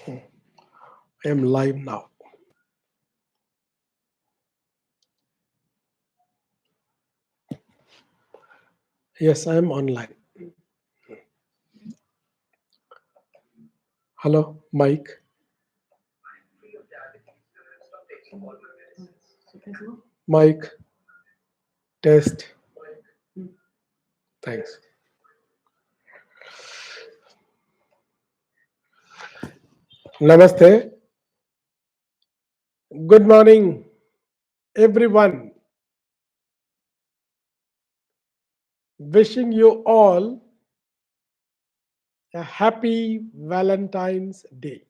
I am live now. Yes, I am online. Hello, Mike. Mike, test. Thanks. Namaste. Good morning, everyone. Wishing you all a happy Valentine's Day.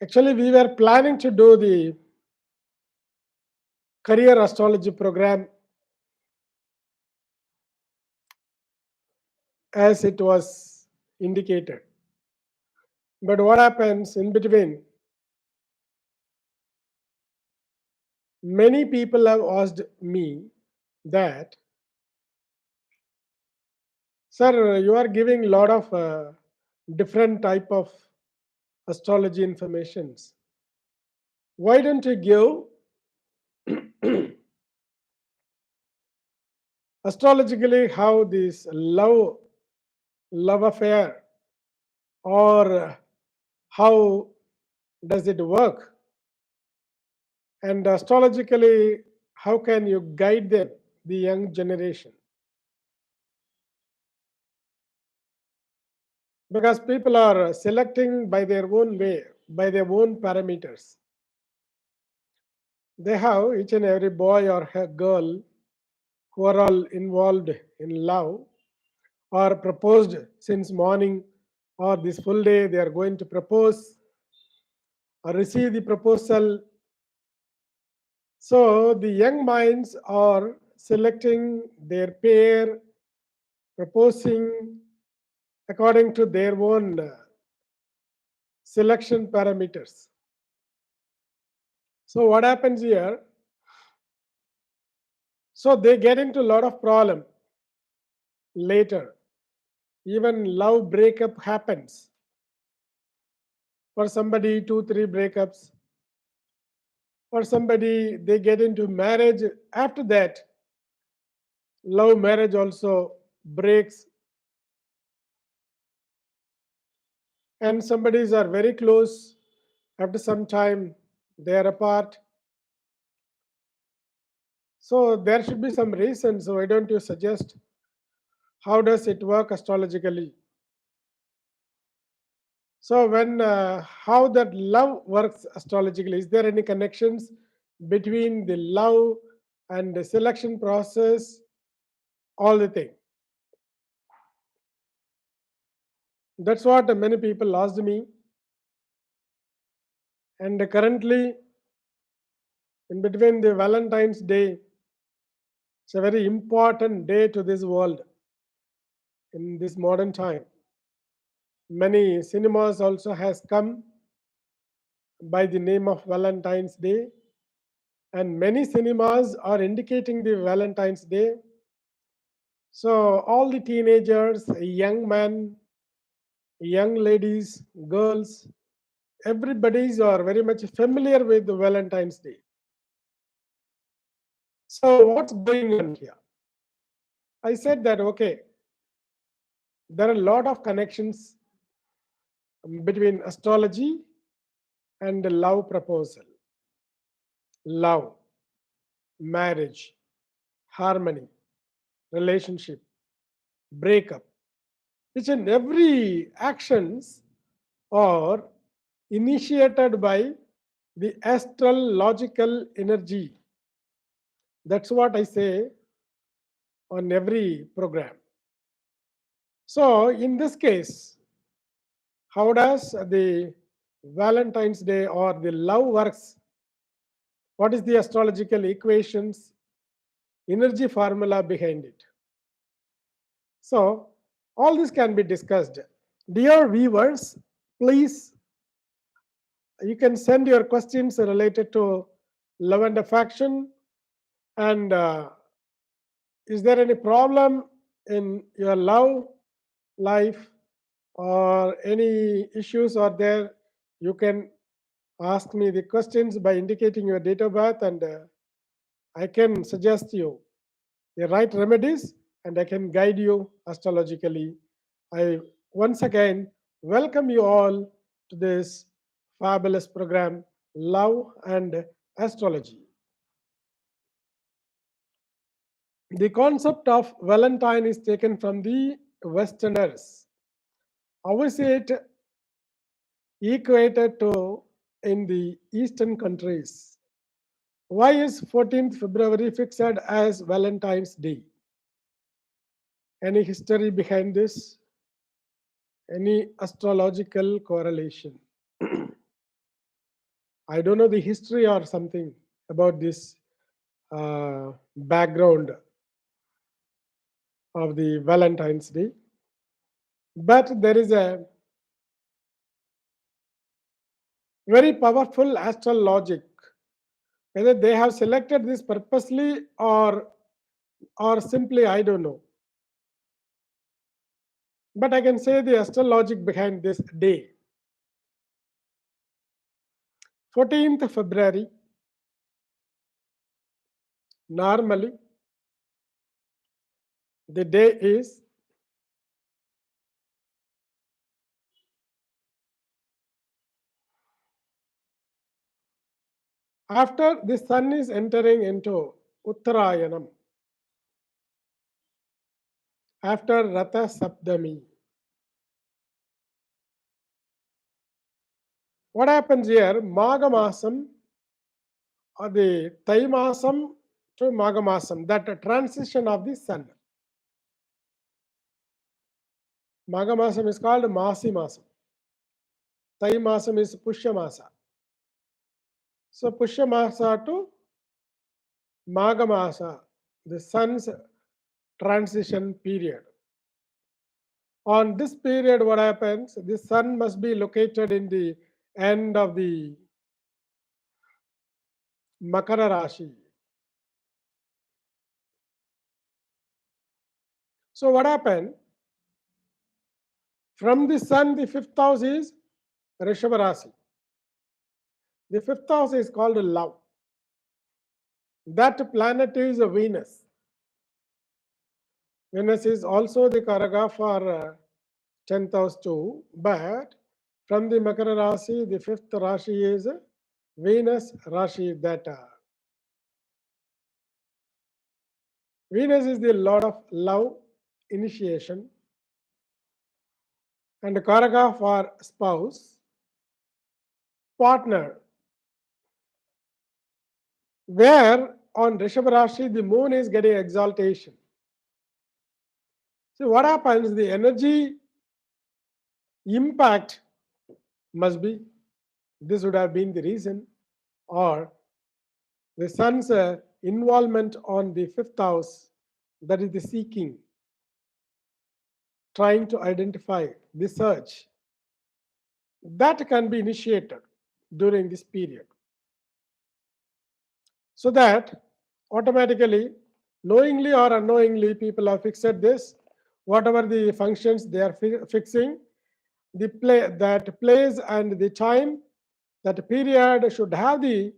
Actually, we were planning to do the career astrology program as it was indicated. But what happens in between? Many people have asked me that, sir, you are giving a lot of different type of astrology informations. Why don't you give astrologically how this love affair, or how does it work, and astrologically how can you guide them, the young generation? Because people are selecting by their own way, by their own parameters. They have each and every boy or girl who are all involved in love or proposed since morning, or this full day they are going to propose or receive the proposal. So the young minds are selecting their pair, proposing according to their own selection parameters. So what happens here? So they get into a lot of problem later. Even love breakup happens. For somebody, 2, 3 breakups. For somebody, they get into marriage. After that, love marriage also breaks. And somebody's are very close. After some time, they are apart. So there should be some reason. So why don't you suggest how does it work astrologically? So when how that love works astrologically, is there any connections between the love and the selection process, all the thing? That's what many people asked me. And currently, in between the Valentine's Day, it's a very important day to this world in this modern time. Many cinemas also has come by the name of Valentine's Day, and many cinemas are indicating the Valentine's Day. So all the teenagers, young men, young ladies, girls, everybody's are very much familiar with the Valentine's Day. So what's going on here? I said that okay, there are a lot of connections between astrology and the love proposal, love, marriage, harmony, relationship, breakup. Each and every actions are initiated by the astrological energy. That's what I say on every program. So in this case, how does the Valentine's Day or the love works? What is the astrological equations, energy formula behind it? So all this can be discussed. Dear viewers, please, you can send your questions related to love and affection, and is there any problem in your love life, or any issues are there, you can ask me the questions by indicating your date of birth, and I can suggest you the right remedies and I can guide you astrologically. I once again welcome you all to this fabulous program, Love and Astrology. The concept of Valentine is taken from the Westerners. How is it equated to in the Eastern countries? Why is 14th February fixed as Valentine's Day? Any history behind this? Any astrological correlation? I don't know the history or something about this background of the Valentine's Day, but there is a very powerful astral logic. Whether they have selected this purposely or simply, I don't know. But I can say the astral logic behind this day. 14th February, normally the day is after the sun is entering into Uttarayanam, after Ratha Saptami. What happens here? Magamasam or the Taimasam to Magamasam, that transition of the sun. Magamasam is called Masi Masam. Taimasam is Pushyamasa. So Pushyamasa to Magamasa, the sun's transition period. On this period, what happens? The sun must be located in the end of the Makara Rashi. So what happened? From the sun, the fifth house is Rishabha Rasi. The fifth house is called love. That planet is Venus. Venus is also the Karaga for 10th house too, but from the Makara Rasi, the fifth Rashi is Venus Rashi. That Venus is the lord of love, initiation, and Karaka for spouse, partner. Where on Rishabha Rashi the moon is getting exaltation. So what happens? The energy impact must be, this would have been the reason, or the sun's involvement on the fifth house, that is the seeking, trying to identify the search, that can be initiated during this period. So that automatically, knowingly or unknowingly, people have fixed this. Whatever the functions they are fixing, the that place and the time, that period should have the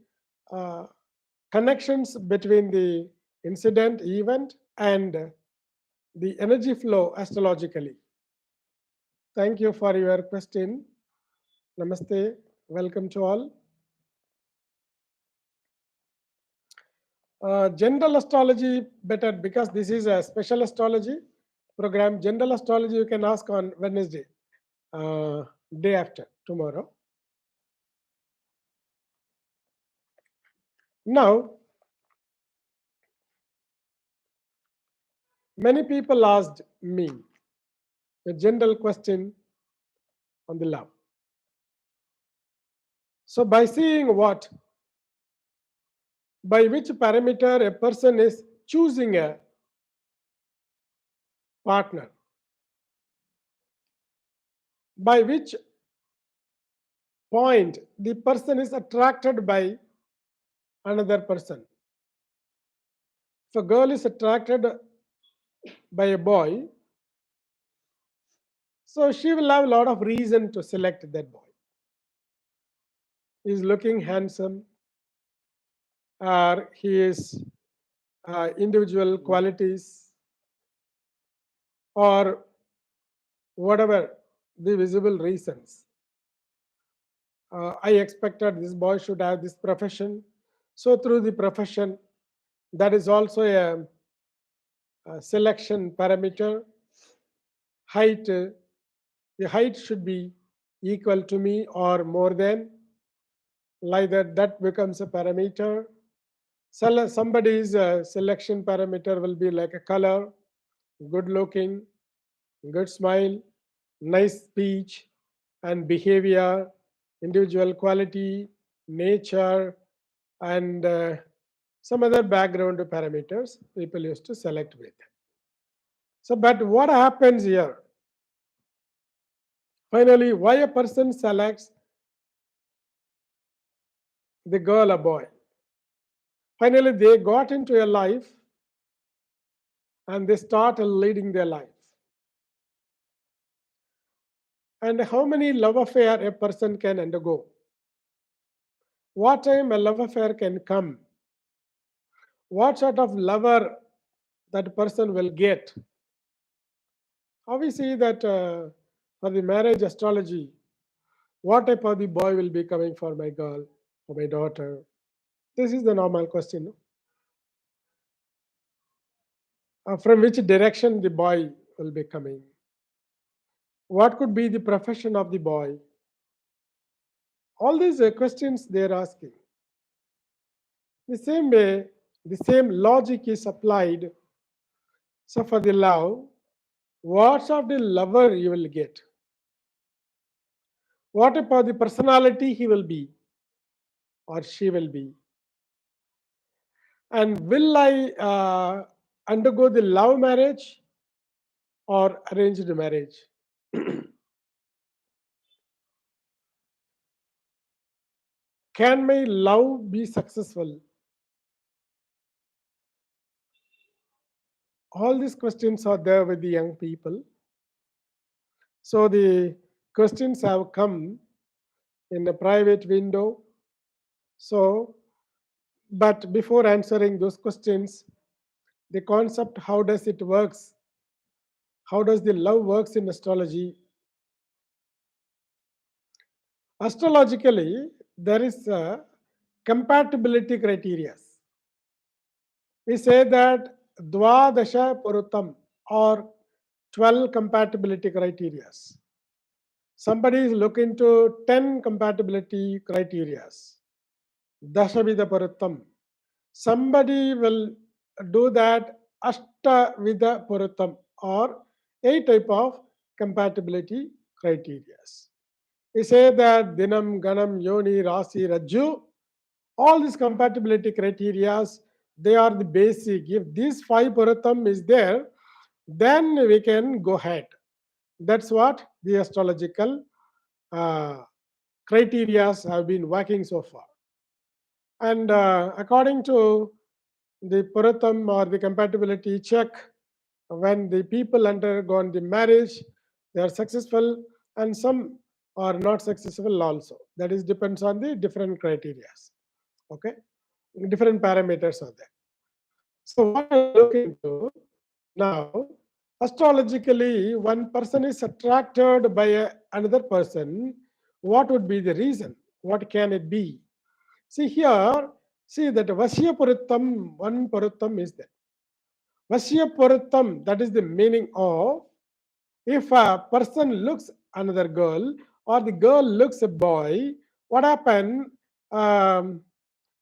connections between the incident, event, and the energy flow astrologically. Thank you for your question. Namaste. Welcome to all. General astrology better, because this is a special astrology program. General astrology you can ask on Wednesday, day after tomorrow. Now, many people asked me a general question on the love. So by seeing what, by which parameter a person is choosing a partner, by which point the person is attracted by another person. If a girl is attracted by a boy, So she will have a lot of reason to select that boy. He is looking handsome, or he is individual qualities, or whatever the visible reasons. I expected this boy should have this profession. So through the profession, that is also a selection parameter. Height, the height should be equal to me or more than, like that, that becomes a parameter. Somebody's selection parameter will be like a color, good looking, good smile, nice speech and behavior, individual quality, nature, and some other background parameters people used to select with. So, but what happens here? Finally, why a person selects the girl or boy? Finally, they got into a life and they start leading their life. And how many love affair a person can undergo? What time a love affair can come? What sort of lover that person will get? How we see that for the marriage astrology, what type of the boy will be coming for my girl, for my daughter? This is the normal question. From which direction the boy will be coming? What could be the profession of the boy? All these questions they are asking. The same way, the same logic is applied. So for the love, what sort of the lover you will get? What about the personality he will be or she will be? And will I undergo the love marriage or arranged marriage? Can my love be successful? All these questions are there with the young people. So the questions have come in a private window. So, but before answering those questions, the concept, how does it works? How does the love works in astrology? Astrologically, there is a compatibility criteria. We say that Dvadasha Purutam, or 12 compatibility criteria. Somebody is looking to 10 compatibility criteria. Dashavida Purutam. Somebody will do that Ashtavida Purutam, or 8 type of compatibility criteria. We say that Dinam, Ganam, Yoni, Rasi, Rajju, all these compatibility criteria, they are the basic. If these 5 Puratam is there, then we can go ahead. That's what the astrological criteria have been working so far. And according to the Puratam or the compatibility check, when the people undergone the marriage, they are successful, and some are not successful also. That is depends on the different criteria. Okay, different parameters are there. So what I look into now, astrologically, one person is attracted by another person. What would be the reason? What can it be? See here, see that Vasya Puruttam, one Puruttam is there. Vasya Puruttam, that is the meaning of, if a person looks another girl or the girl looks a boy, what happen?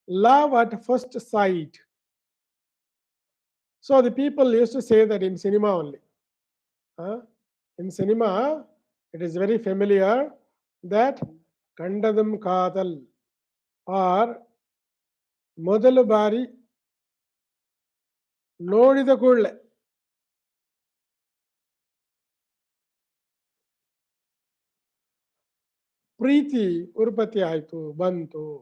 Love at first sight. So the people used to say that in cinema only. In cinema, it is very familiar that Kandadam Kadal, or Modalu Bari Nodida Kudle. Preeti Urpati Aitu Bantu.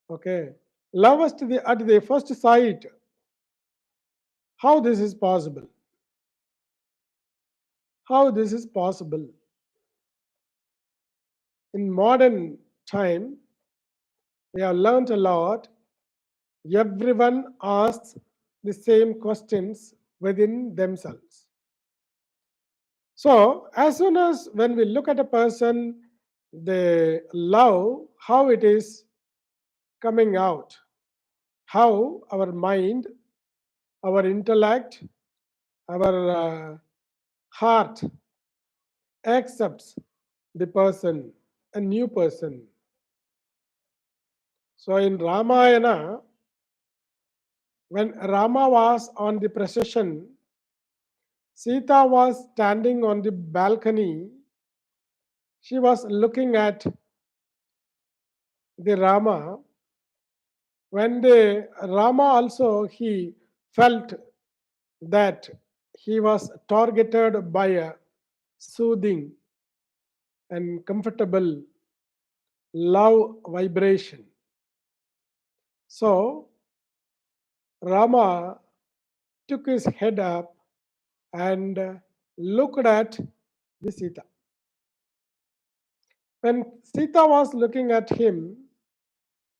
Okay. Love us at the first sight. How this is possible? how this is possible. In modern time, we have learned a lot. Everyone asks the same questions within themselves. So, as soon as when we look at a person, the love, how it is coming out, how our mind, our intellect, our heart accepts the person, a new person. So, in Ramayana, when Rama was on the procession, Sita was standing on the balcony. She was looking at the Rama. When the Rama also he felt that he was targeted by a soothing and comfortable love vibration. So Rama took his head up and looked at the Sita. When Sita was looking at him,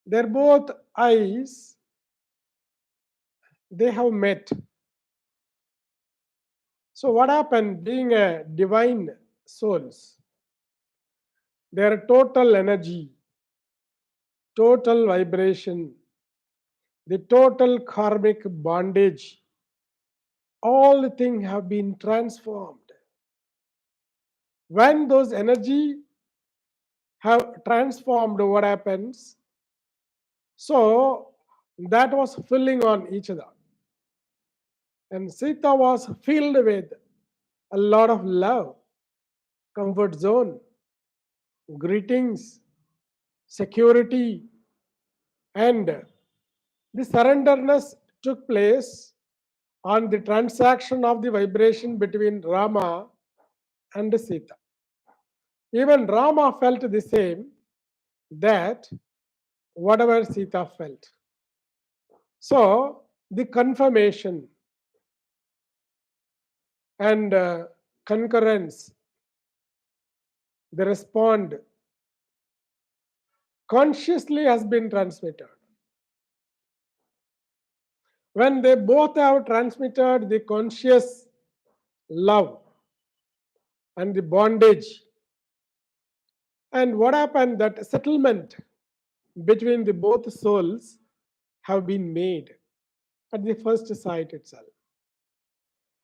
their both eyes they have met. So what happened? Being a divine souls, their total energy, total vibration, the total karmic bondage, all the things have been transformed. When those energy have transformed, what happens? So that was filling on each other. And Sita was filled with a lot of love, comfort zone, greetings, security, and the surrenderness took place on the transaction of the vibration between Rama and Sita. Even Rama felt the same, that whatever Sita felt. So the confirmation and concurrence, the respond consciously has been transmitted. When they both have transmitted the conscious love and the bondage, and what happened, that settlement between the both souls have been made at the first sight itself.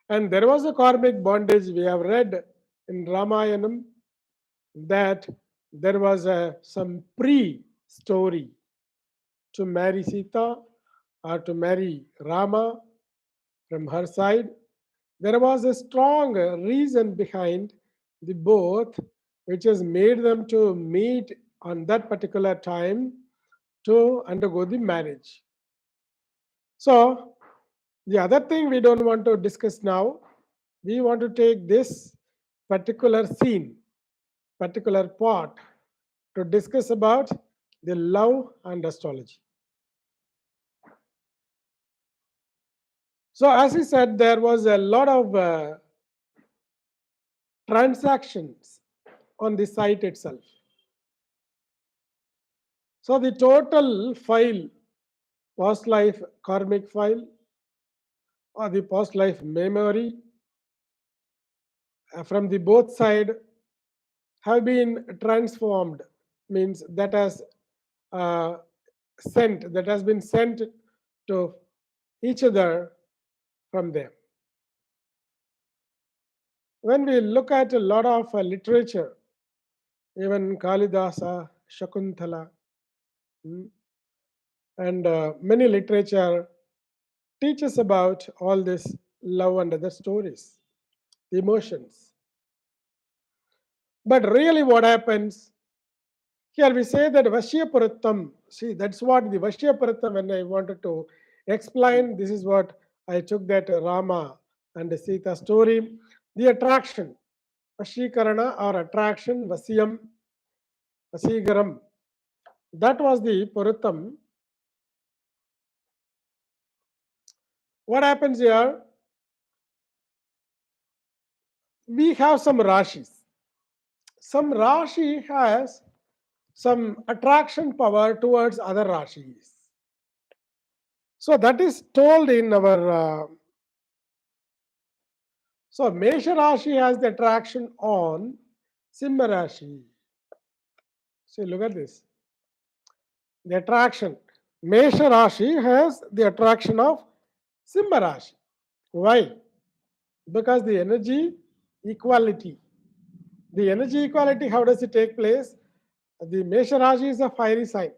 And there was a karmic bondage. We have read in Ramayanam that there was some pre-story to marry Sita or to marry Rama from her side. There was a strong reason behind the both, which has made them to meet on that particular time to undergo the marriage. So the other thing we don't want to discuss now, we want to take this particular scene, particular part to discuss about the love and astrology. So as he said, there was a lot of transactions on the site itself. So the total file, past life karmic file or the past life memory from the both side have been transformed, means that has been sent to each other from them. When we look at a lot of literature, even Kalidasa, Shakuntala, and many literature teaches about all this love and other stories, the emotions. But really what happens, here we say that Vashyaparattam, see that's what the Vashyaparattam, when I wanted to explain, this is what I took that Rama and the Sita story, the attraction, Vashikarana or attraction, Vasyam, Vasigaram, that was the Purattam. What happens here? we have some Rashis. Some Rashi has some attraction power towards other Rashis. So that is told in our. So Mesha Rashi has the attraction on Simha Rashi. So look at this. The attraction. Mesha Rashi has the attraction of Simha Rashi. Why? Because the energy equality. The energy equality, how does it take place? The Mesha Rashi is a fiery sign.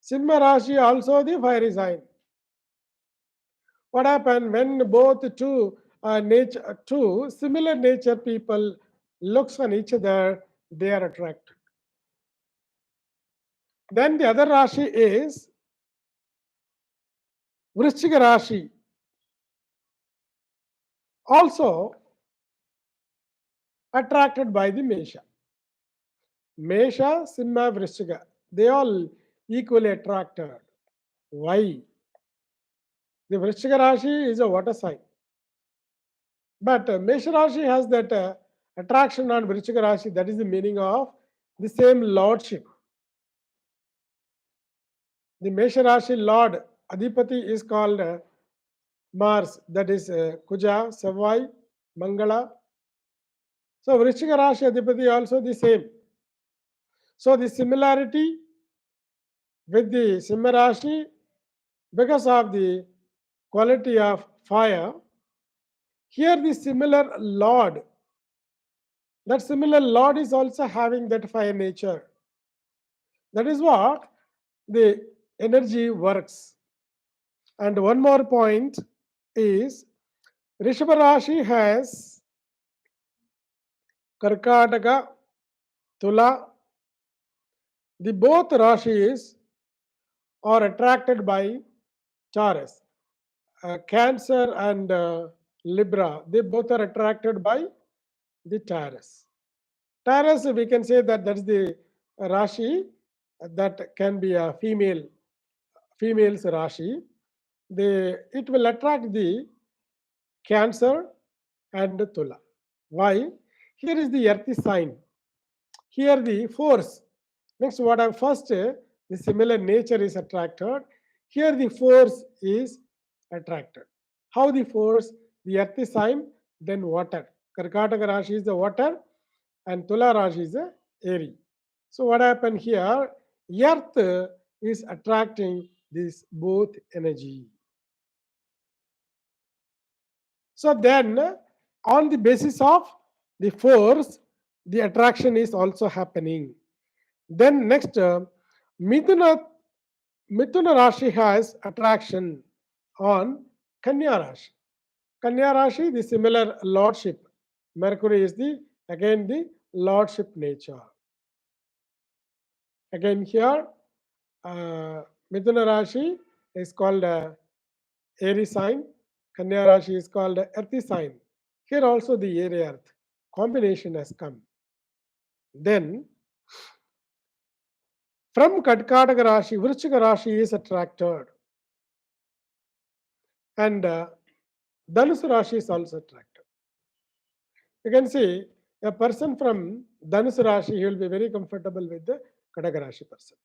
Simha Rashi also the fiery sign. What happens when both two similar nature people looks on each other, they are attracted. Then the other Rashi is Vrishchika Rashi. Also attracted by the Mesha. Mesha, Simha, Vrishchika. They all equally attracted. Why? The Vrishchika Rashi is a water sign. But Mesha Rashi has that attraction on Vrishchika Rashi. That is the meaning of the same lordship. The Mesha Rashi Lord Adipati is called Mars. That is Kuja, Savai, Mangala. So Vrishchika Rashi Adipati also the same. So the similarity with the Simha Rashi, because of the quality of fire, here the similar Lord, that similar Lord is also having that fire nature. That is what the energy works. And one more point is Rishabha Rashi has Karkataka, Tula. The both Rashis are attracted by Taurus. Cancer and Libra, they both are attracted by the Taurus. Taurus, we can say that that's the Rashi that can be a female's Rashi. It will attract the Cancer and Tula. Why? Here is the earthy sign. Here the force. Next, what I first the similar nature is attracted. Here the force is attracted. How the force? The earthy sign, then water. Karkataka Rashi is the water, and Tula Rashi is the air. So what happened here? Earth is attracting this both energy. So then, on the basis of the force, the attraction is also happening. Then next, Mithuna Rashi has attraction on Kanya Rashi. Kanya Rashi, the similar lordship. Mercury is again the lordship nature. Again here, Mithuna Rashi is called Aries sign. Kanya Rashi is called earthy sign. Here also the air earth combination has come. Then from Karkataka Rashi, Vrishchika Rashi is attracted. And Dhanusu Rashi is also attracted. You can see a person from Dhanusu Rashi, he will be very comfortable with the Kadaka Rashi person.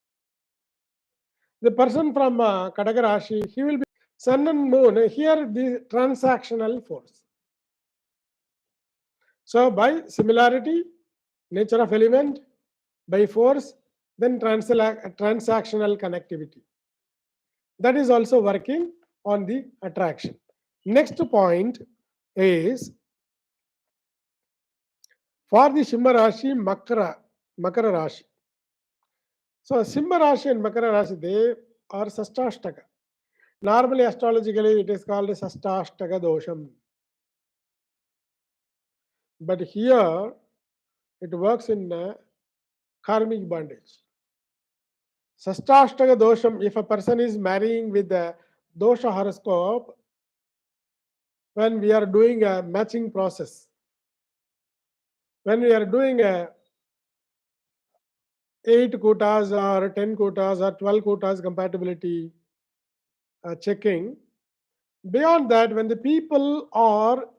The person from Kadaka Rashi, he will be Sun and Moon, here the transactional force. So by similarity, nature of element, by force, then transactional connectivity. That is also working on the attraction. Next point is for the Simha Rashi, Makara Rashi. So Simha Rashi and Makara Rashi, they are Sastashtaka. Normally, astrologically, it is called Sastashtaka Dosham. But here, it works in karmic bondage. Sastashtaka Dosham, if a person is marrying with the dosha horoscope, when we are doing a matching process, when we are doing a 8 quotas or 10 quotas or 12 quotas compatibility checking, beyond that, when the people are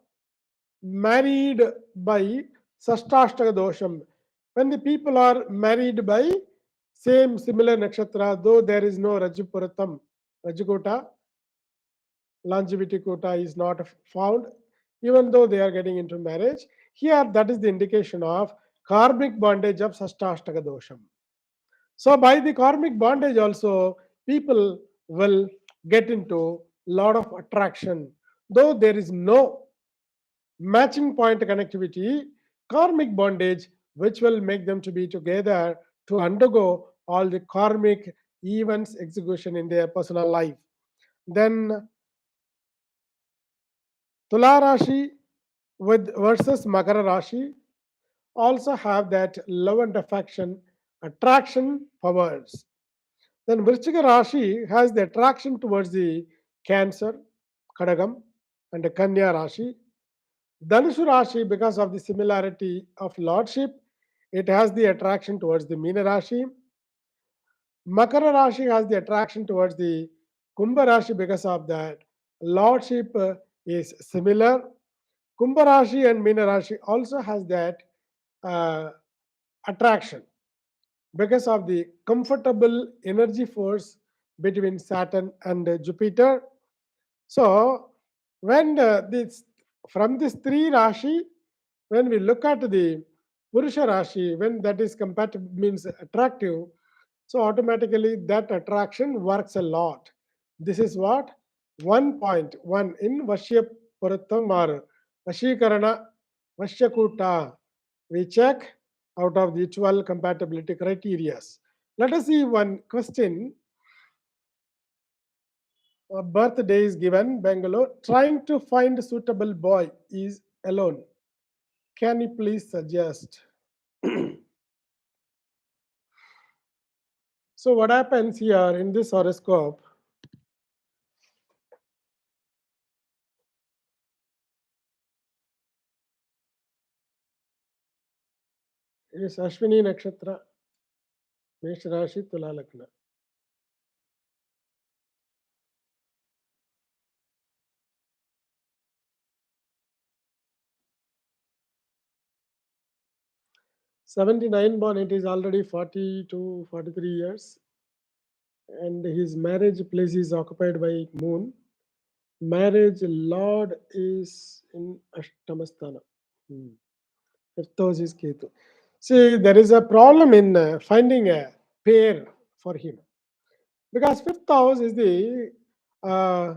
married by Sashtashtaka dosham. When the people are married by same similar nakshatra, though there is no Rajupuratam, Rajukota, longevity quota is not found, even though they are getting into marriage. Here, that is the indication of karmic bondage of Sashtashtaka dosham. So, by the karmic bondage, also, people will get into lot of attraction, though there is no matching point connectivity, karmic bondage, which will make them to be together to undergo all the karmic events execution in their personal life. Then Tula Rashi with versus Makara Rashi also have that love and affection, attraction powers. Then Vrishchika Rashi has the attraction towards the Cancer, Kadagam, and the Kanya Rashi. Dhanushu Rashi, because of the similarity of lordship, it has the attraction towards the Meena Rashi. Makara Rashi has the attraction towards the Kumbha Rashi because of that lordship is similar. Kumbha Rashi and Meena Rashi also has that uh, attraction because of the comfortable energy force between Saturn and Jupiter. So, when this from this three Rashi, when we look at the Purusha Rashi, when that is compatible means attractive, so automatically that attraction works a lot. This is what 1.1 in Vashya Purattam or Vashikarana Vashyakuta. We check out of the 12 compatibility criteria. Let us see one question. A birthday is given, Bangalore. Trying to find a suitable boy is alone. Can you please suggest? So what happens here in this horoscope? It is Ashwini Nakshatra, Mesh Rashi, Tula Lagna. '79 born, it is already 40 to 43 years. And his marriage place is occupied by moon. Marriage lord is in Ashtamasthana. Fifth house is Ketu. See, there is a problem in finding a pair for him because fifth house is the uh,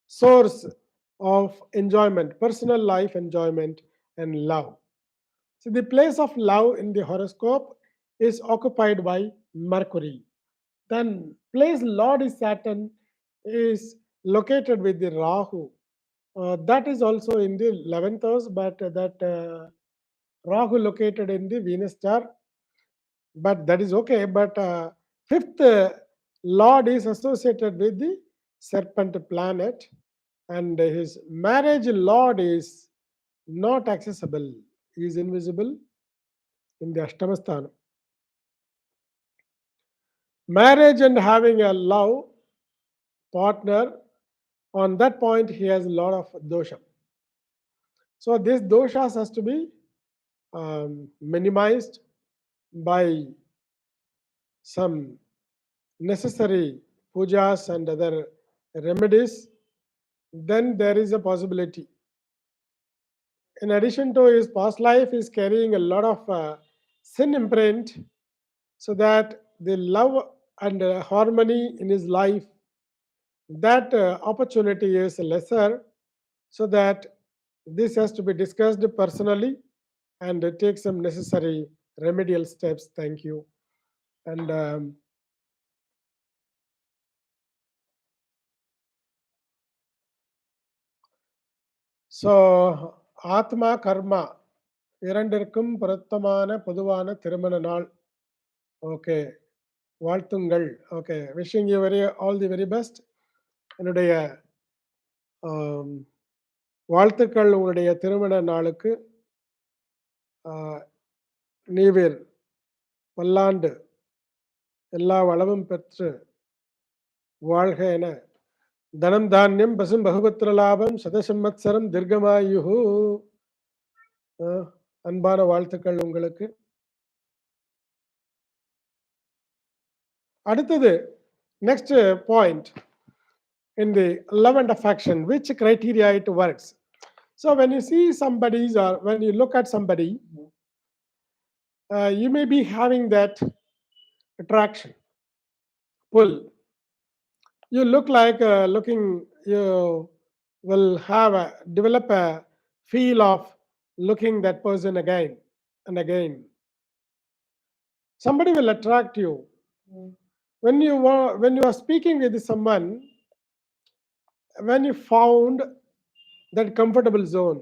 source of enjoyment, personal life enjoyment, and love. So, the place of love in the horoscope is occupied by Mercury. Then, place Lord is Saturn is located with the Rahu. That is also in the 11th house, but that Rahu located in the Venus star, but that is okay. But fifth Lord is associated with the Serpent planet, and his marriage Lord is not accessible, he is invisible in the Ashtamasthana. Marriage and having a love partner, on that point he has a lot of dosha. So this doshas has to be minimized by some necessary pujas and other remedies. Then there is a possibility. In addition to his past life, is carrying a lot of sin imprint, so that the love and harmony in his life, that opportunity is lesser, so that this has to be discussed personally and take some necessary remedial steps. Thank you. And so ஆத்மா கர்மா இரண்டிற்கும் பொருத்தமான பொதுவான திருமண நாள். Okay, வாழ்த்துங்கள். Okay, wishing you very all the very best. என்னுடைய வாழ்த்துக்கள் உங்களுடைய திருமண நாளுக்கு. நீவீர் பல்லாண்டு எல்லா வளமும் பெற்று வாழ்க என தனம் தானியம் பசும் பகுபத்திர லாபம் சதசம்வத்சரம் தீர்க்கமாயு அன்பான வாழ்த்துக்கள் உங்களுக்கு. அடுத்தது next point in the love and affection, which criteria it works. So when you see somebody or when you look at somebody, you may be having that attraction, pull. You look like you will develop a feel of looking that person again and again. Somebody will attract you. When you are speaking with someone, when you found that comfortable zone,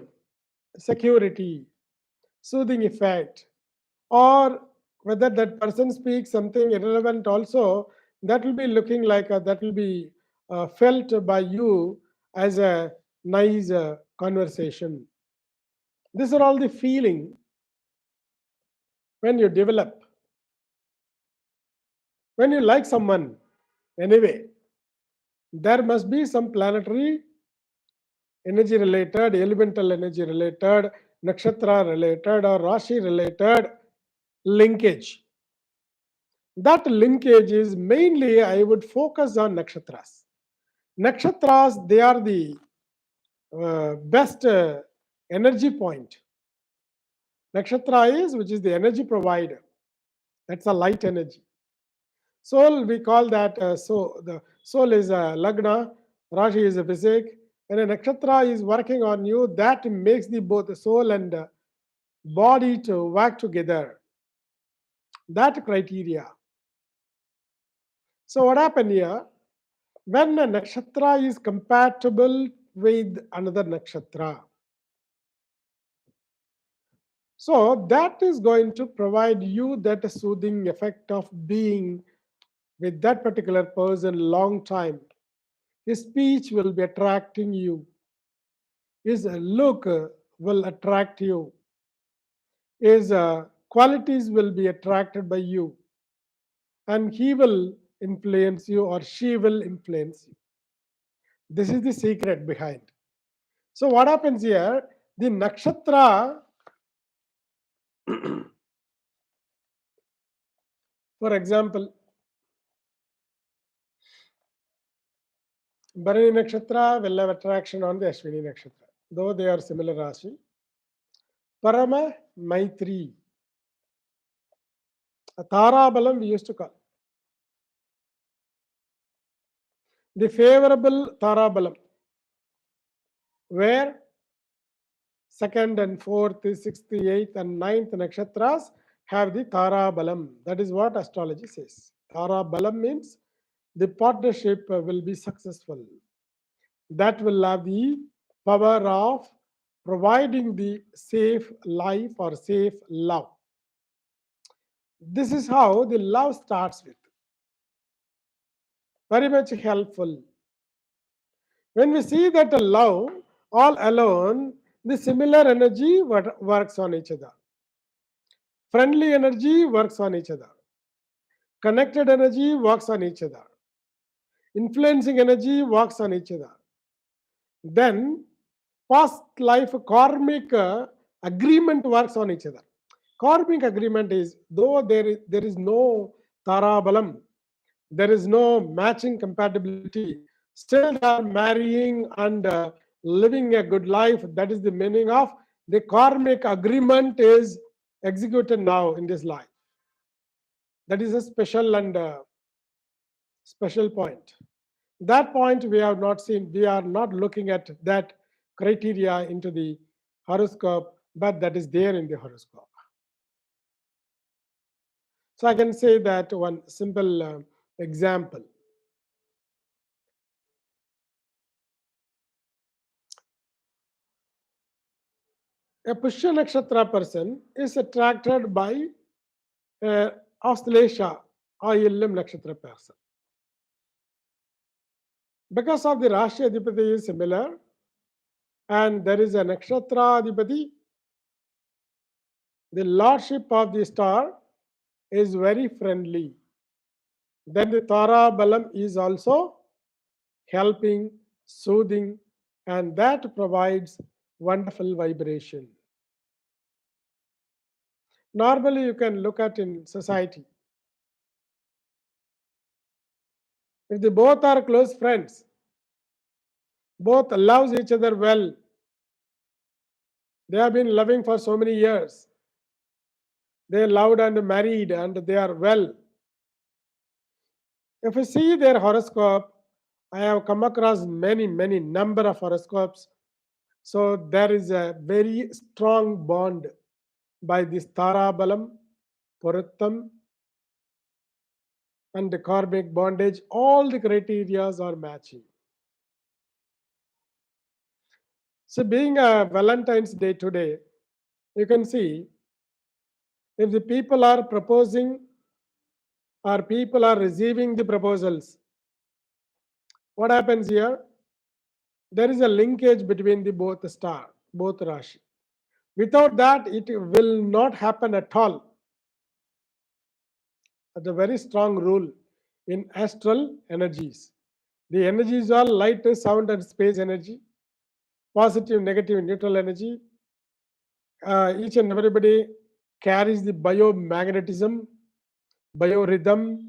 security, soothing effect, or whether that person speaks something irrelevant also, that will be looking like that will be felt by you as a nice conversation. These are all the feeling when you develop, when you like someone. Anyway, there must be some planetary energy related, elemental energy related, nakshatra related, or rashi related linkage. That linkage is mainly, I would focus on nakshatras. Nakshatras, they are the best energy point. Nakshatra is, which is the energy provider. That's a light energy. Soul, we call that, the soul is a lagna, rashi is a physic, and a nakshatra is working on you. That makes the both the soul and body to work together. That criteria. So what happened here? When a nakshatra is compatible with another nakshatra, so that is going to provide you that soothing effect of being with that particular person long time. His speech will be attracting you. His look will attract you. His qualities will be attracted by you. And he will influence you or she will influence you. This is the secret behind. So what happens here? The nakshatra, for example, Bharani nakshatra will have attraction on the Ashwini nakshatra, though they are similar rashi. Parama Maitri, a Tarabalam we used to call. The favorable Tarabalam, where second and fourth, sixth, eighth, and ninth nakshatras have the Tarabalam. That is what astrology says. Tarabalam means the partnership will be successful. That will have the power of providing the safe life or safe love. This is how the love starts with. Very much helpful. When we see that a love all alone, the similar energy works on each other. Friendly energy works on each other. Connected energy works on each other. Influencing energy works on each other. Then past life karmic agreement works on each other. Karmic agreement is, though there is no Tarabalam, there is no matching compatibility, still they are marrying and living a good life. That is the meaning of the karmic agreement is executed now in this life. That is a special and special point. That point we have not seen. We are not looking at that criteria into the horoscope, but that is there in the horoscope. So I can say that one simple example. A Pushya Nakshatra person is attracted by Auslesha or Illam Nakshatra person. Because of the Rashi Adhipati is similar and there is a Nakshatra Adhipati, the lordship of the star is very friendly. Then the Tara Balam is also helping, soothing, and that provides wonderful vibration. Normally, you can look at in society. If they both are close friends, both loves each other well, they have been loving for so many years. They loved and married and they are well. If you see their horoscope, I have come across many number of horoscopes. So there is a very strong bond by this Tarabalam, Puruttam, and the karmic bondage. All the criteria are matching. So being a Valentine's Day today, you can see if the people are proposing or people are receiving the proposals, what happens here? There is a linkage between the both star, both Rashi. Without that, it will not happen at all. That's a very strong rule in astral energies. The energies are light, sound, and space energy, positive, negative, neutral energy. Each and everybody carries the biomagnetism, biorhythm,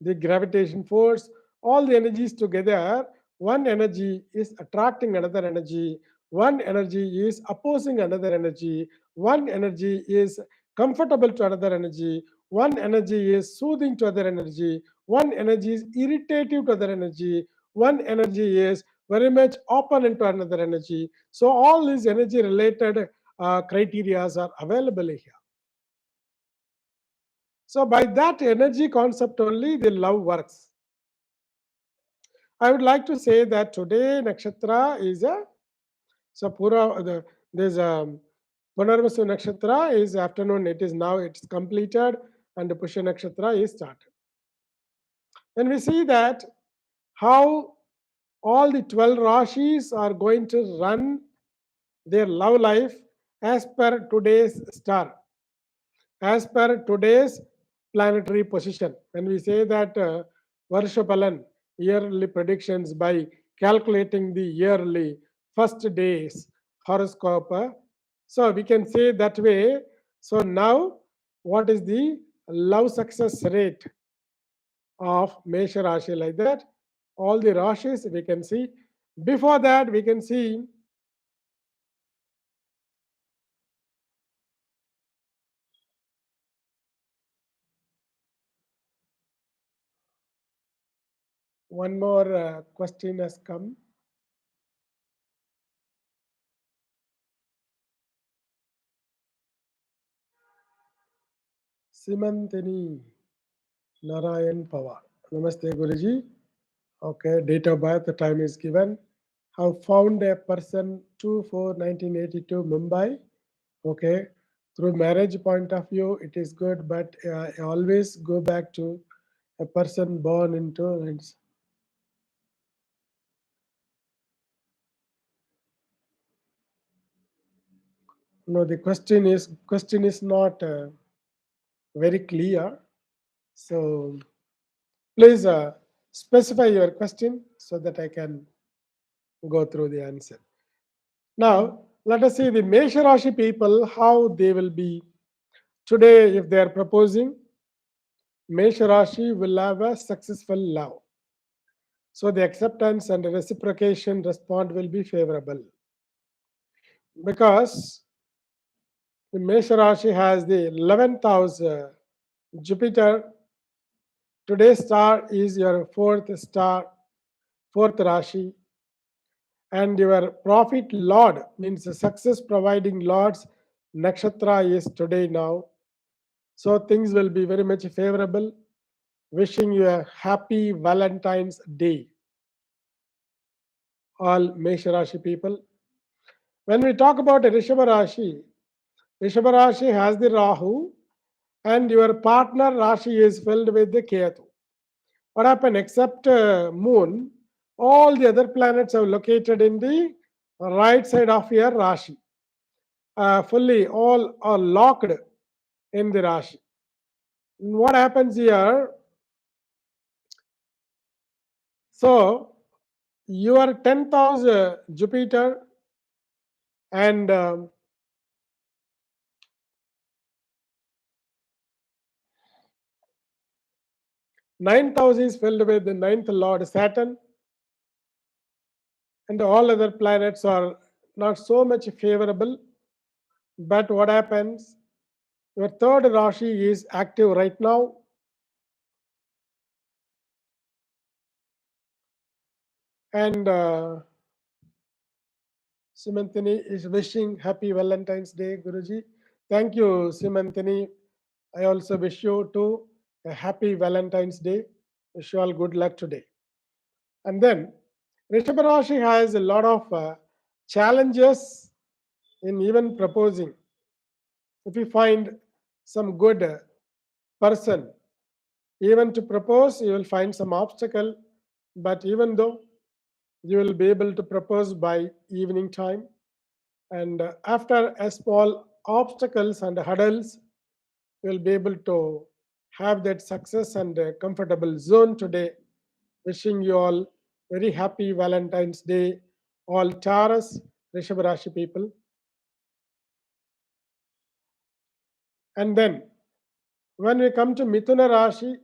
the gravitation force, all the energies together. One energy is attracting another energy, one energy is opposing another energy, one energy is comfortable to another energy, one energy is soothing to other energy, one energy is irritative to other energy, one energy is very much opponent to another energy. So all these energy related criteria are available here. So by that energy concept only the love works. I would like to say that today nakshatra is a so pura there's a Punarvasu nakshatra is afternoon. It is now it's completed and the Pusha nakshatra is started. And we see that how all the 12 rashis are going to run their love life as per today's star, as per today's planetary position. When we say that Varshapalan, yearly predictions by calculating the yearly first day's horoscope, so we can say that way. So now, what is the love success rate of Mesha Rashi like that? All the Rashis we can see. Before that, we can see one more question has come. Simantini Narayan Pawar. Namaste Guruji. Okay, date of birth, the time is given. Have found a person 2/4/1982 Mumbai. Okay, through marriage point of view, it is good, but always go back to a person born into it's no. The question is not very clear. So please specify your question so that I can go through the answer. Now, let us see the Mesha Rashi people, how they will be today if they are proposing. Mesha Rashi will have a successful love. So the acceptance and reciprocation response will be favorable. Because the Mesha Rashi has the 11th house Jupiter. Today's star is your fourth star, fourth Rashi. And your profit Lord means the success providing Lord's nakshatra is today now. So things will be very much favorable. Wishing you a happy Valentine's Day, all Mesha Rashi people. When we talk about Rishabha Rashi has the Rahu, and your partner Rashi is filled with the Ketu. What happened? Except Moon, all the other planets are located in the right side of your Rashi. Fully, all are locked in the Rashi. What happens here? So, your 10th house Jupiter and Ninth house is filled with the ninth lord Saturn, and all other planets are not so much favorable. But what happens? Your third Rashi is active right now, and Simantini is wishing happy Valentine's Day, Guruji. Thank you, Simantini. I also wish you too a happy Valentine's Day. Wish you all good luck today. And then Rishabha Rashi has a lot of challenges in even proposing. If you find some good person, even to propose, you will find some obstacle. But even though you will be able to propose by evening time, and after a small obstacles and hurdles, you will be able to have that success and a comfortable zone today. Wishing you all very happy Valentine's Day, all Taurus, Rishabh Rashi people. And then when we come to Mithuna Rashi,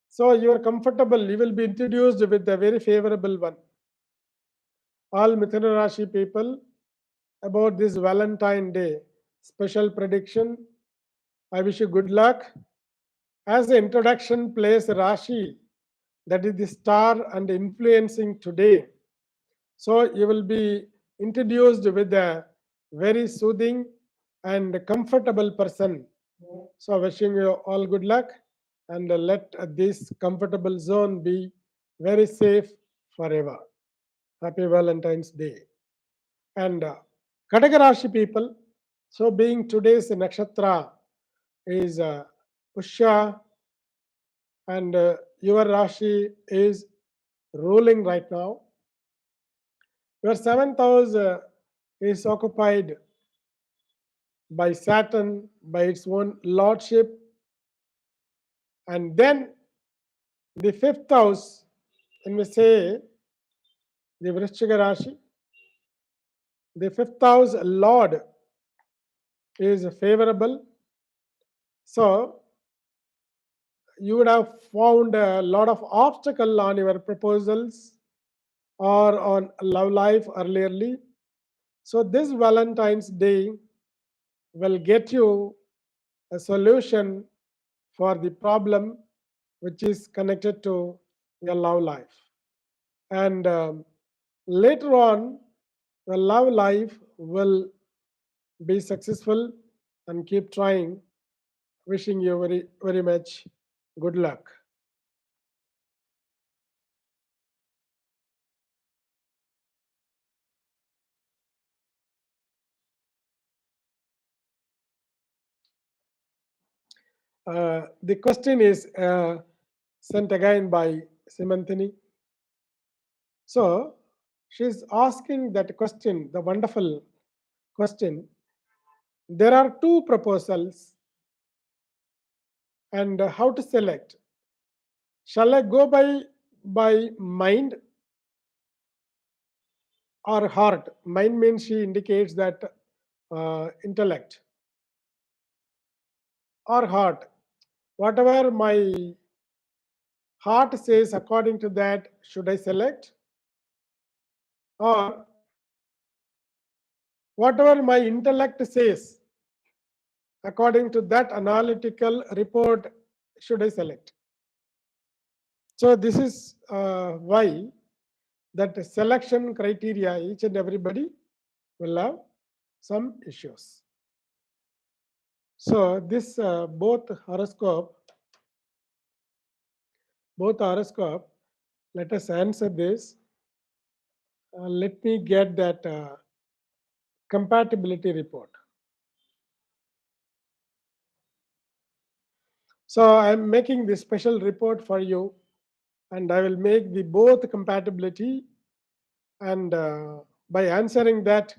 so you are comfortable, you will be introduced with a very favorable one. All Mithuna Rashi people, about this Valentine Day special prediction, I wish you good luck. As the introduction plays Rashi, that is the star and influencing today. So you will be introduced with a very soothing and comfortable person. So wishing you all good luck, and let this comfortable zone be very safe forever. Happy Valentine's Day. And Kataka Rashi people, so being today's nakshatra is Pushya, and your Rashi is ruling right now. Your seventh house is occupied by Saturn, by its own lordship, and then the fifth house, when we say the Vrishchiga Rashi, the fifth house lord is favorable. So you would have found a lot of obstacle on your proposals or on love life earlierly. So this Valentine's Day will get you a solution for the problem which is connected to your love life. And later on, your love life will be successful, and keep trying. Wishing you very, very much good luck. The question is sent again by Simantini. So she's asking that question, the wonderful question. There are two proposals, and how to select? Shall I go by mind or heart? Mind means she indicates that intellect, or heart. Whatever my heart says, according to that, should I select? Or whatever my intellect says, according to that analytical report, should I select? So this is why that selection criteria, each and everybody will have some issues. So this both horoscope, let us answer this. Let me get that compatibility report. So I'm making this special report for you, and I will make the both compatibility, and by answering that,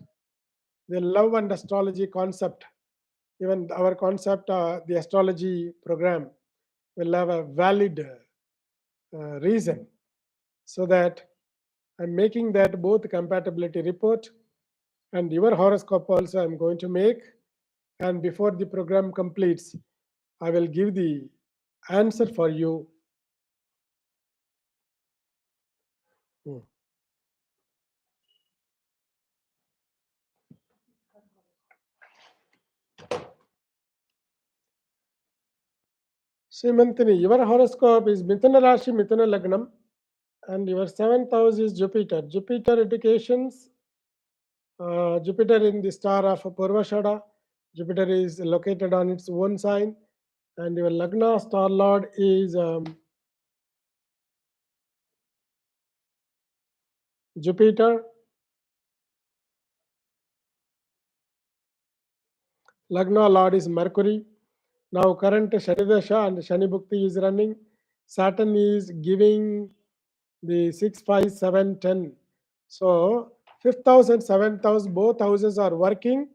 the love and astrology concept, even our concept, the astrology program will have a valid reason. So that I'm making that both compatibility report, and your horoscope also I'm going to make, and before the program completes, I will give the answer for you Srimantini, your horoscope is Mithuna Rashi, Mithuna Lagnam, and your seventh house is Jupiter. Jupiter indications, Jupiter in the star of Purvashada. Jupiter is located on its own sign, and your Lagna star lord is Jupiter. Lagna lord is Mercury. Now current Shani Dasha and Shani Bhukti is running. Saturn is giving the 6, 5, 7, 10. So fifth house and seventh house, both houses are working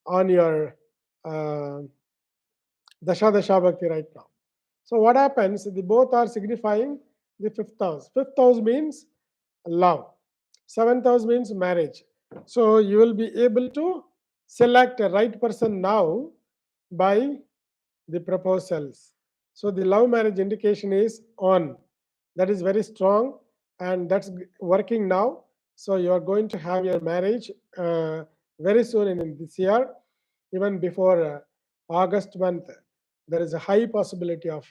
on your uh, Dasha Dasha Bhakti right now. So what happens? The both are signifying the fifth house. Fifth house means love. Seventh house means marriage. So you will be able to select a right person now by the proposals. So the love marriage indication is on. That is very strong, and that's working now. So you are going to have your marriage very soon in this year, even before August month. There is a high possibility of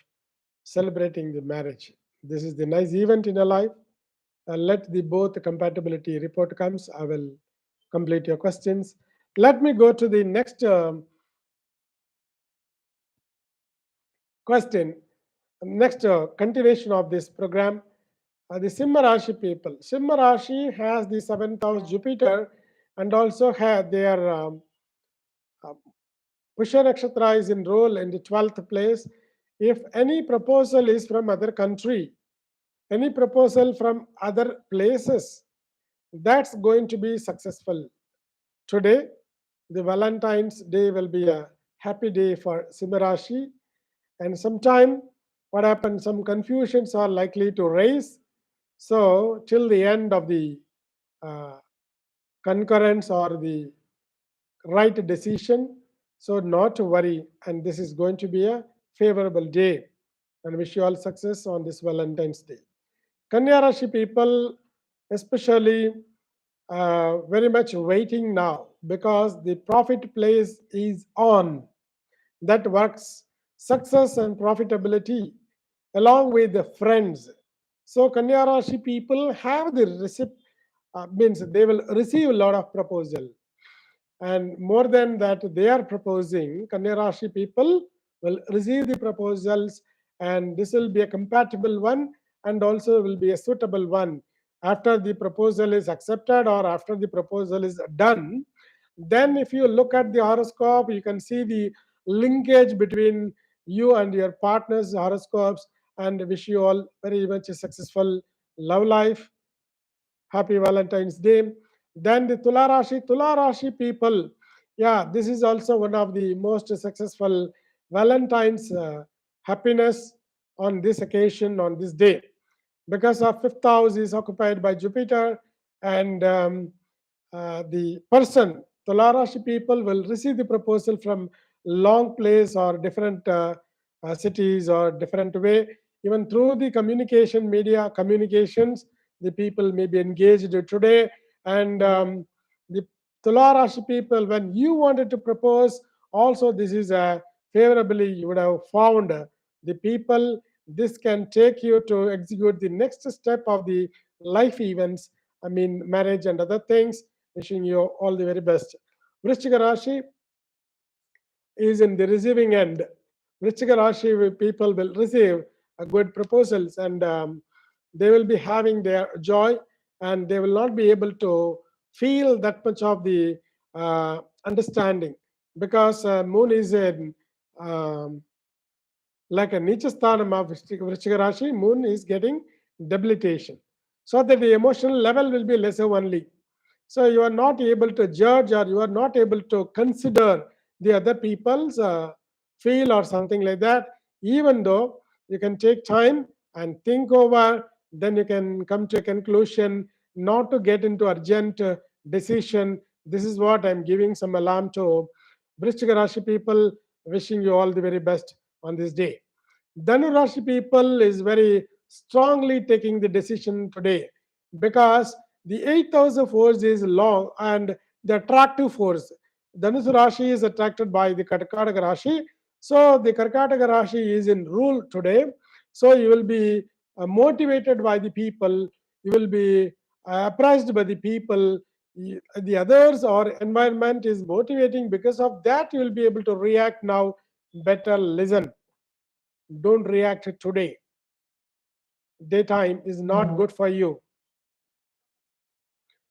celebrating the marriage. This is the nice event in your life. Let the both compatibility report comes. I will complete your questions. Let me go to the next question. Next continuation of this program. The Simha Rashi people. Simha Rashi has the seventh house Jupiter, and also have their uh, Pusha Nakshatra is enrolled in the 12th place. If any proposal is from other country, any proposal from other places, that's going to be successful. Today, the Valentine's Day will be a happy day for Simha Rashi, and sometime what happens, some confusions are likely to raise. So till the end of the uh, concurrence or the right decision, so not to worry, and this is going to be a favorable day, and wish you all success on this Valentine's Day. Kanya Rashi people, especially very much waiting now because the profit place is on. That works success and profitability along with the friends. So Kanya Rashi people have the receipt, means they will receive a lot of proposal, and more than that they are proposing. Kanya Rashi people will receive the proposals, and this will be a compatible one and also will be a suitable one. After the proposal is accepted or after the proposal is done, then if you look at the horoscope, you can see the linkage between you and your partner's horoscopes, and wish you all very much a successful love life. Happy Valentine's Day. Then the Tula Rashi people, yeah, this is also one of the most successful Valentine's happiness on this occasion, on this day, because our fifth house is occupied by Jupiter, and the person, Tula Rashi people, will receive the proposal from long place or different cities or different way, even through the communication media communications. The people may be engaged today, and the Tula Rashi people, when you wanted to propose, also this is a favorably you would have found the people. This can take you to execute the next step of the life events, I mean marriage and other things. Wishing you all the very best. Vrishchika Rashi is in the receiving end. Vrishchika Rashi people will receive good proposals, and they will be having their joy, and they will not be able to feel that much of the understanding, because moon is in um, like a Nichasthanam of Vrishchika Rashi, moon is getting debilitation. So that the emotional level will be lesser only. So you are not able to judge, or you are not able to consider the other people's feel or something like that. Even though you can take time and think over, then you can come to a conclusion, not to get into urgent decision. This is what I'm giving some alarm to Vrishchika Rashi people, wishing you all the very best on this day. Dhanu Rashi people is very strongly taking the decision today, because the 8,000 force is long and the attractive force. Dhanusu Rashi is attracted by the Karkataka Rashi. So the Karkataka Rashi is in rule today. So you will be motivated by the people, you will be appraised by the people, the others or environment is motivating. Because of that, you will be able to react now better. Listen, don't react today. Daytime is not good for you.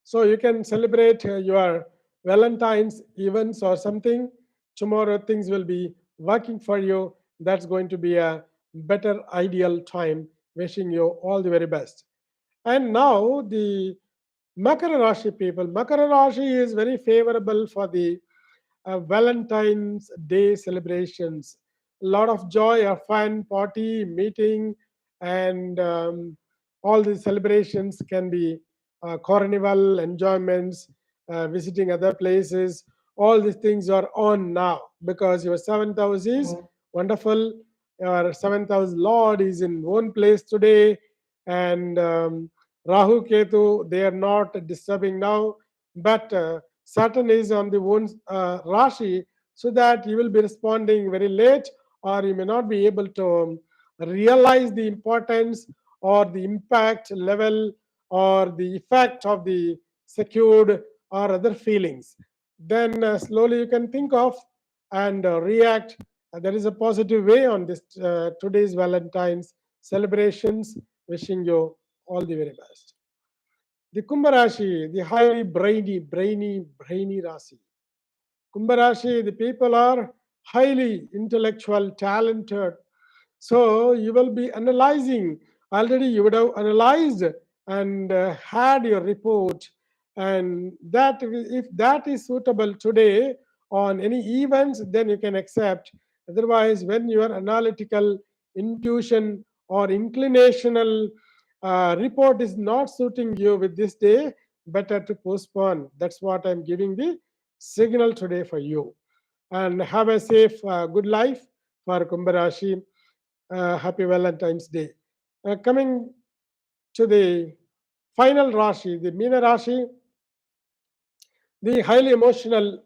So you can celebrate your Valentine's events or something. Tomorrow things will be working for you. That's going to be a better ideal time. Wishing you all the very best. And now the Makara Rashi people. Makara Rashi is very favorable for the Valentine's Day celebrations. A lot of joy, a fun party, meeting, and all these celebrations can be carnival enjoyments, visiting other places. All these things are on now because your seventh house is wonderful. Your seventh house Lord is in one place today, and Rahu Ketu, they are not disturbing now, but Saturn is on the one Rashi, so that you will be responding very late, or you may not be able to realize the importance or the impact level or the effect of the secured or other feelings. Then slowly you can think of and react. There is a positive way on this today's Valentine's celebrations. Wishing you all the very best. The Kumbh Rashi, the highly brainy Rasi. Kumbh Rashi, the people are highly intellectual, talented. So you will be analyzing. Already you would have analyzed and had your report, and that if that is suitable today on any events, then you can accept. Otherwise, when your analytical intuition or inclinational report is not suiting you with this day, better to postpone. That's what I'm giving the signal today for you. And have a safe, good life for Kumbh Rashi. Happy Valentine's Day. Coming to the final Rashi, the Meena Rashi, the highly emotional,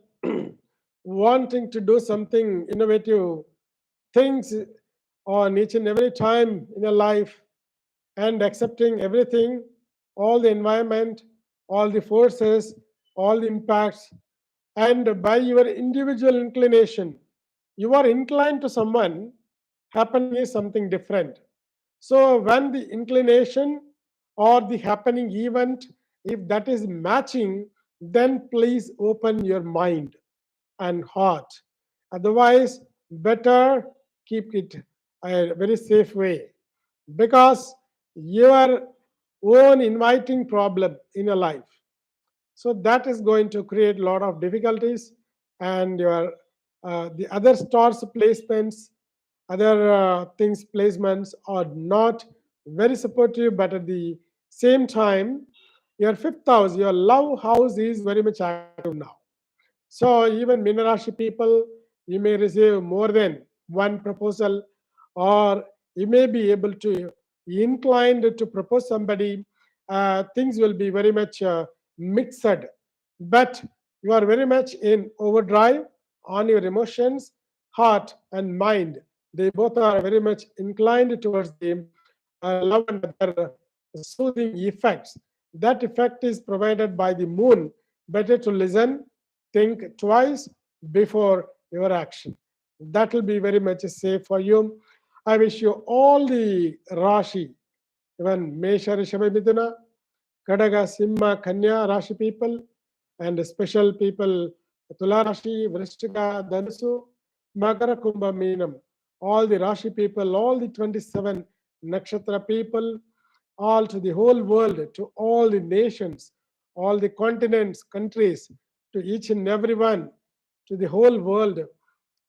wanting to do something innovative things on each and every time in your life, and accepting everything, all the environment, all the forces, all the impacts, and by your individual inclination, you are inclined to someone, happening is something different. So when the inclination or the happening event, if that is matching, then please open your mind and heart. Otherwise, better keep it a very safe way, because your own inviting problem in your life. So that is going to create a lot of difficulties, and your the other stars placements, other things placements are not very supportive. But at the same time, your fifth house, your love house, is very much active now. So even Minarashi people, you may receive more than one proposal, or you may be able to inclined to propose somebody. Things will be very much mixed, but you are very much in overdrive on your emotions, heart and mind. They both are very much inclined towards the love and other soothing effects. That effect is provided by the moon. Better to listen, think twice before your action. That will be very much safe for you. I wish you all the Rashi, even Mesha, Rishabha, Miduna, Kadaga, Simha, Kanya Rashi people, and special people Tula Rashi, Vrishtika, Dhanusu, Makara, Kumbha, Meenam. All the Rashi people, all the 27 Nakshatra people, all to the whole world, to all the nations, all the continents, countries, to each and every one, to the whole world.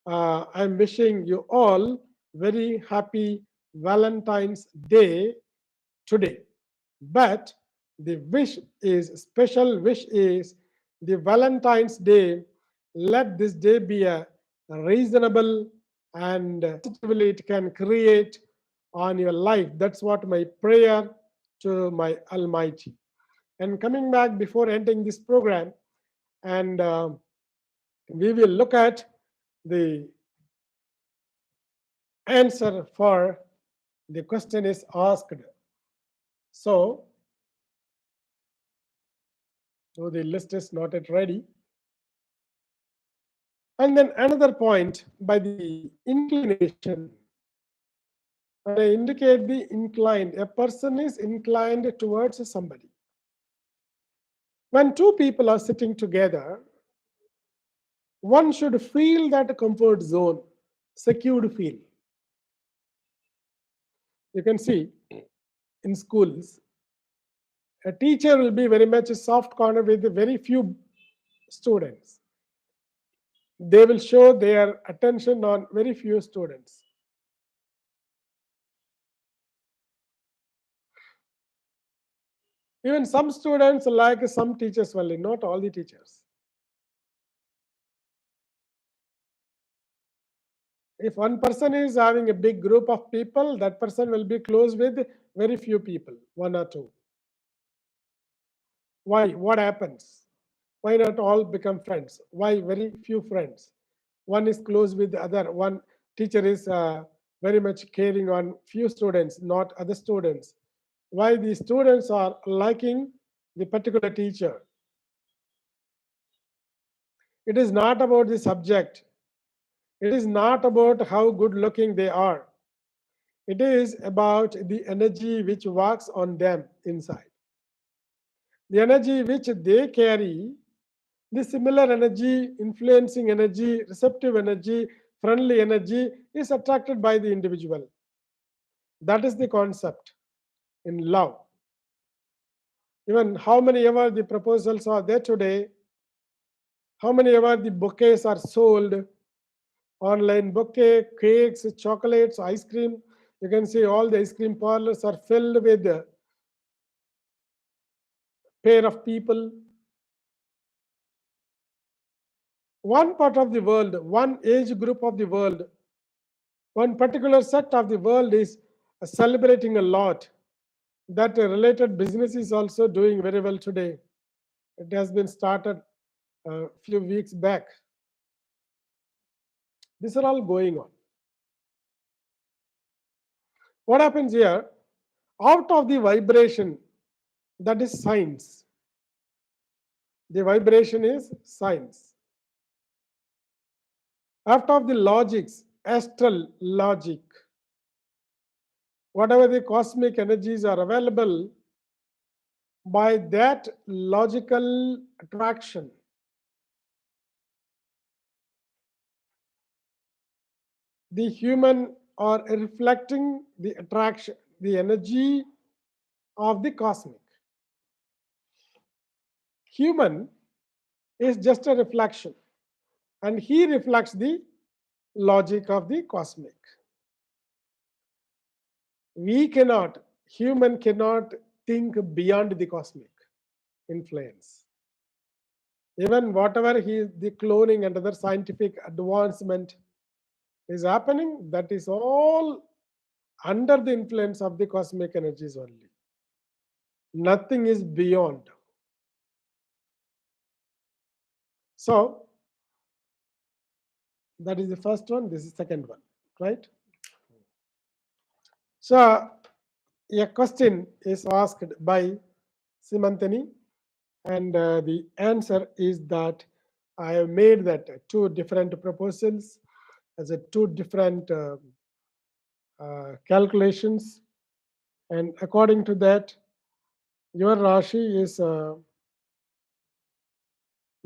I'm wishing you all very happy Valentine's Day today. But the wish is special wish is the Valentine's Day. Let this day be a reasonable and positively it can create on your life. That's what my prayer to my Almighty. And coming back before ending this program, and we will look at the answer for the question is asked. So the list is not yet ready. And then another point by the inclination. And I indicate the inclined. A person is inclined towards somebody. When two people are sitting together, one should feel that comfort zone, secured feel. You can see in schools, a teacher will be very much a soft corner with very few students. They will show their attention on very few students. Even some students like some teachers only, not all the teachers. If one person is having a big group of people, that person will be close with very few people, one or two. Why? What happens? Why not all become friends? Why very few friends? One is close with the other. One teacher is very much caring on few students, not other students. Why the students are liking the particular teacher? It is not about the subject. It is not about how good looking they are. It is about the energy which works on them inside. The energy which they carry, the similar energy, influencing energy, receptive energy, friendly energy is attracted by the individual. That is the concept in love. Even how many ever the proposals are there today, how many ever the bouquets are sold, online bouquet, cakes, chocolates, ice cream. You can see all the ice cream parlors are filled with a pair of people. One part of the world, one age group of the world, one particular sect of the world is celebrating a lot. That related business is also doing very well today. It has been started a few weeks back. These are all going on. What happens here? Out of the vibration, that is science. The vibration is science. Out of the logics, astral logic. Whatever the cosmic energies are available, by that logical attraction, the human are reflecting the attraction, the energy of the cosmic. Human is just a reflection, and he reflects the logic of the cosmic. We cannot, human cannot think beyond the cosmic influence. Even whatever the cloning and other scientific advancement is happening, that is all under the influence of the cosmic energies only. Nothing is beyond. So that is the first one. This is the second one, right? So a question is asked by Simantani, and the answer is that I have made that two different proposals as a two different calculations, and according to that, your Rashi is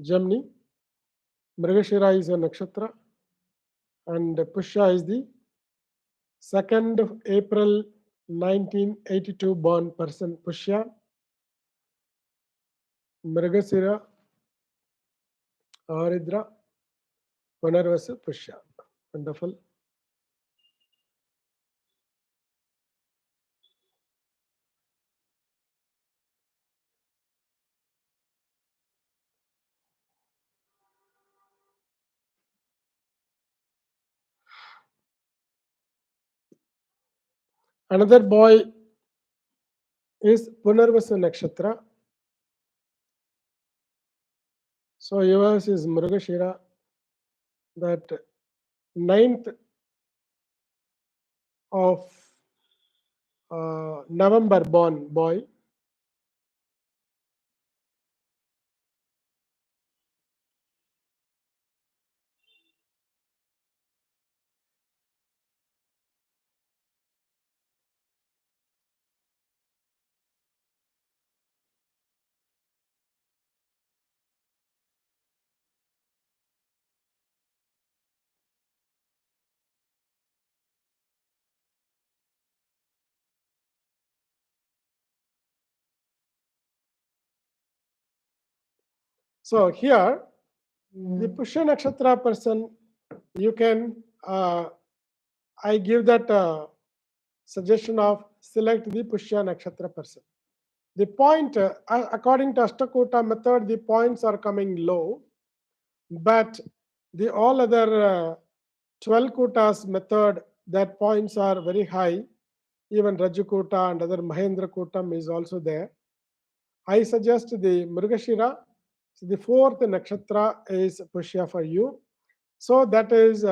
Gemini, Mrigashira is a nakshatra, and Pushya is the 2nd of April 1982 born person. Pushya, Mrigashira, Aridra, Punarvasu, Pushya. Wonderful. Another boy is Punarvasu Nakshatra. So yours is Mrugashira, that 9th of November born boy. So here, the Pushya Nakshatra person, you can, I give that suggestion of select the Pushya Nakshatra person. The point, according to Ashtakota method, the points are coming low, but the all other 12 Kotas method, that points are very high. Even Rajukota and other Mahendra Kotam is also there. I suggest the Mrugashira. So the fourth nakshatra is Pushya for you. So that is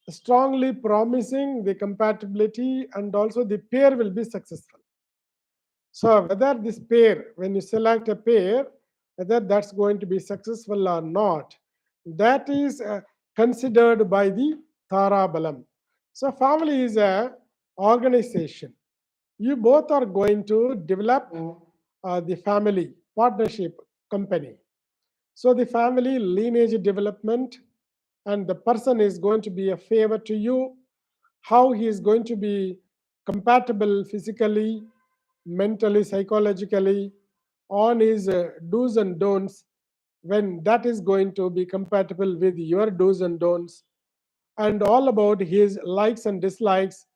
strongly promising the compatibility, and also the pair will be successful. So whether this pair, when you select a pair, whether that's going to be successful or not, that is considered by the Tara Balam. So family is a organization. You both are going to develop the family partnership company. So the family lineage development, and the person is going to be a favor to you, how he is going to be compatible physically, mentally, psychologically, on his do's and don'ts, when that is going to be compatible with your do's and don'ts, and all about his likes and dislikes,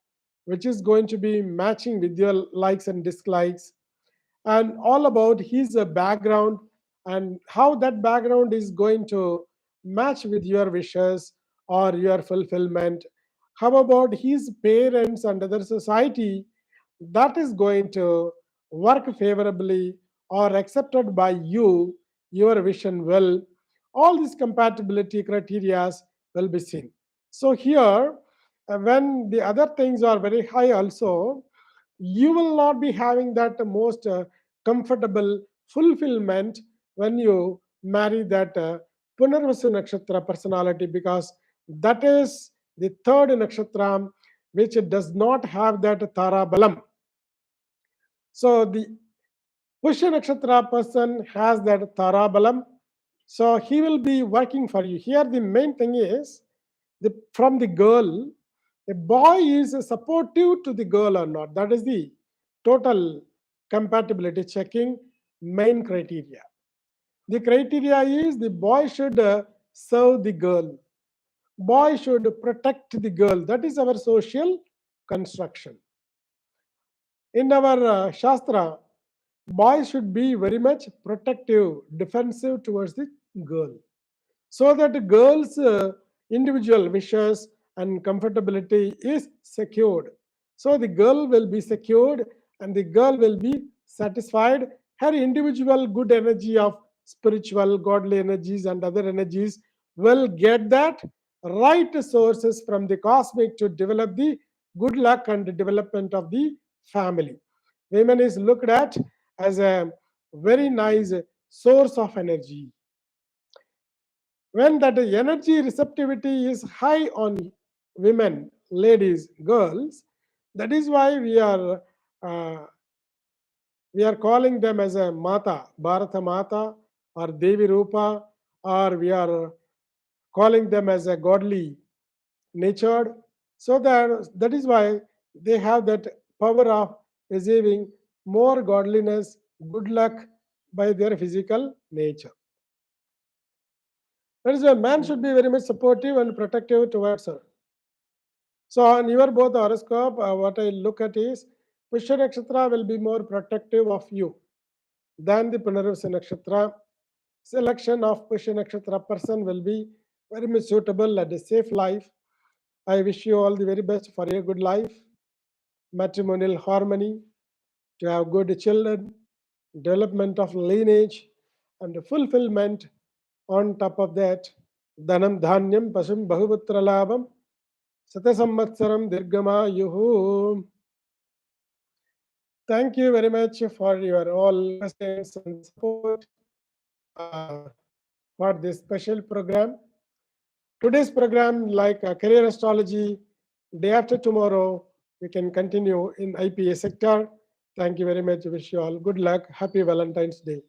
which is going to be matching with your likes and dislikes, and all about his background and how that background is going to match with your wishes or your fulfillment. How about his parents and other society, that is going to work favorably or accepted by you, your vision will. All these compatibility criteria will be seen. So here, when the other things are very high also, you will not be having that most comfortable fulfillment when you marry that Punarvasu Nakshatra personality, because that is the third nakshatra which does not have that Tara Balam. So the Pushya Nakshatra person has that Tara Balam. So he will be working for you. Here the main thing is, from the girl, a boy is supportive to the girl or not. That is the total compatibility checking main criteria. The criteria is the boy should serve the girl. Boy should protect the girl. That is our social construction. In our Shastra, boys should be very much protective, defensive towards the girl, so that the girl's individual wishes and comfortability is secured. So the girl will be secured and the girl will be satisfied. Her individual good energy of spiritual, godly energies and other energies will get that right sources from the cosmic to develop the good luck and development of the family. Women is looked at as a very nice source of energy. When that energy receptivity is high on women, ladies, girls, that is why uh, we are calling them as a Mata, Bharata Mata, or Devi Rupa, or we are calling them as a godly natured. So that is why they have that power of receiving more godliness, good luck by their physical nature. That is why man should be very much supportive and protective towards her. So on your both horoscope, what I look at is Pushya Nakshatra will be more protective of you than the Punarvasa Nakshatra. Selection of Pushya Nakshatra person will be very much suitable and a safe life. I wish you all the very best for a good life, matrimonial harmony, to have good children, development of lineage, and fulfillment. On top of that, Dhanam Dhanyam Pasum Bahuputra Labham, Satasammatsaram Dirgamayuhu. Thank you very much for your all questions and support for this special program. Today's program, like career astrology, day after tomorrow, we can continue in IPA sector. Thank you very much. Wish you all good luck. Happy Valentine's Day.